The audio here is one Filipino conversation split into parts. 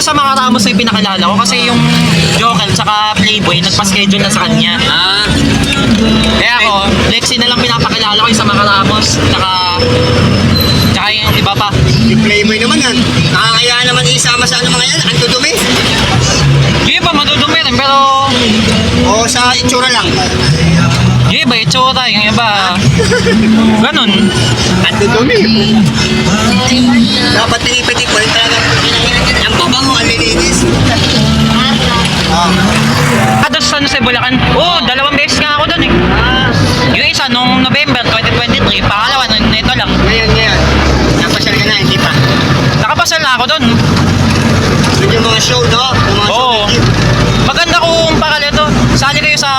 sa mga Ramos ay pinakilala ko kasi yung Joker tsaka Playboy nagpa-schedule na sa kanya. Kaya ako, Lexi na lang pinapakilala ko yung sa mga Ramos tsaka yung iba pa. Yung Playboy naman yan. Nakakaya naman isama sa ano mga yan. Ang dudumi. Yung iba madudumi rin pero O sa itsura lang. yung iba itsura, yung iba ganun. Ang dudumi. Dapat tinipid-ipid talaga. Ang babango, ang lilinis. Doon sa ano sa Bulacan? Oo, 2 beses nga ako doon eh. Yung isa nung November 2023, pangalawa nito lang. Ngayon. Napasal ka na, hindi pa. Nakapasal na ako doon. Doon yung mga show, no? Yung mga show. Oo. Maganda kung pakala to. Sali kayo sa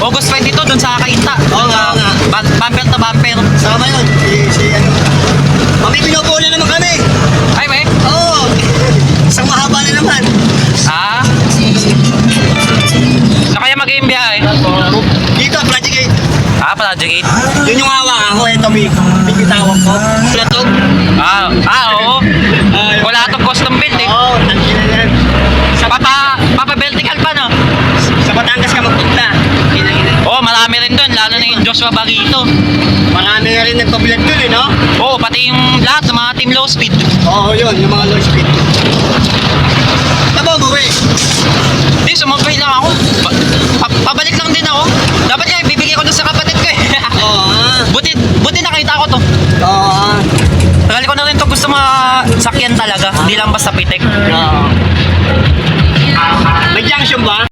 August 22 doon sa Kainta. Oo nga. Bumper na bumper. Sama yun. Si ano. Mami, pinupunan naman kami. Ay, may? Oo. Isang mahaba na naman. Ah? Na kaya mag-game biyahe? Dito, Project 8. Ah, Project 8. Yun yung hawa ako. Ito, may tawag ko. Platog. Oo. Wala itong custom build eh. Oo, tangina yan. Papa vertical pa no? Sa Batangas ka magpunta. Oo, marami rin doon. Lalo na yung Joshua Barito. Marami na rin nagpa-vlog dun, eh, no? Oo, pati yung lahat ng mga team low speed. Oo, yun. Yung mga low speed. Taba mo, eh. Hindi, sumabay lang ako. Pabalik lang din ako. Dapat nga, ibibigay ko doon sa kapatid ko eh. Oo, Buti nakita ko to. Oo, Tagal ko na rin to gusto sakyan talaga. Hindi lang basta pitek. Oo. May junction ba?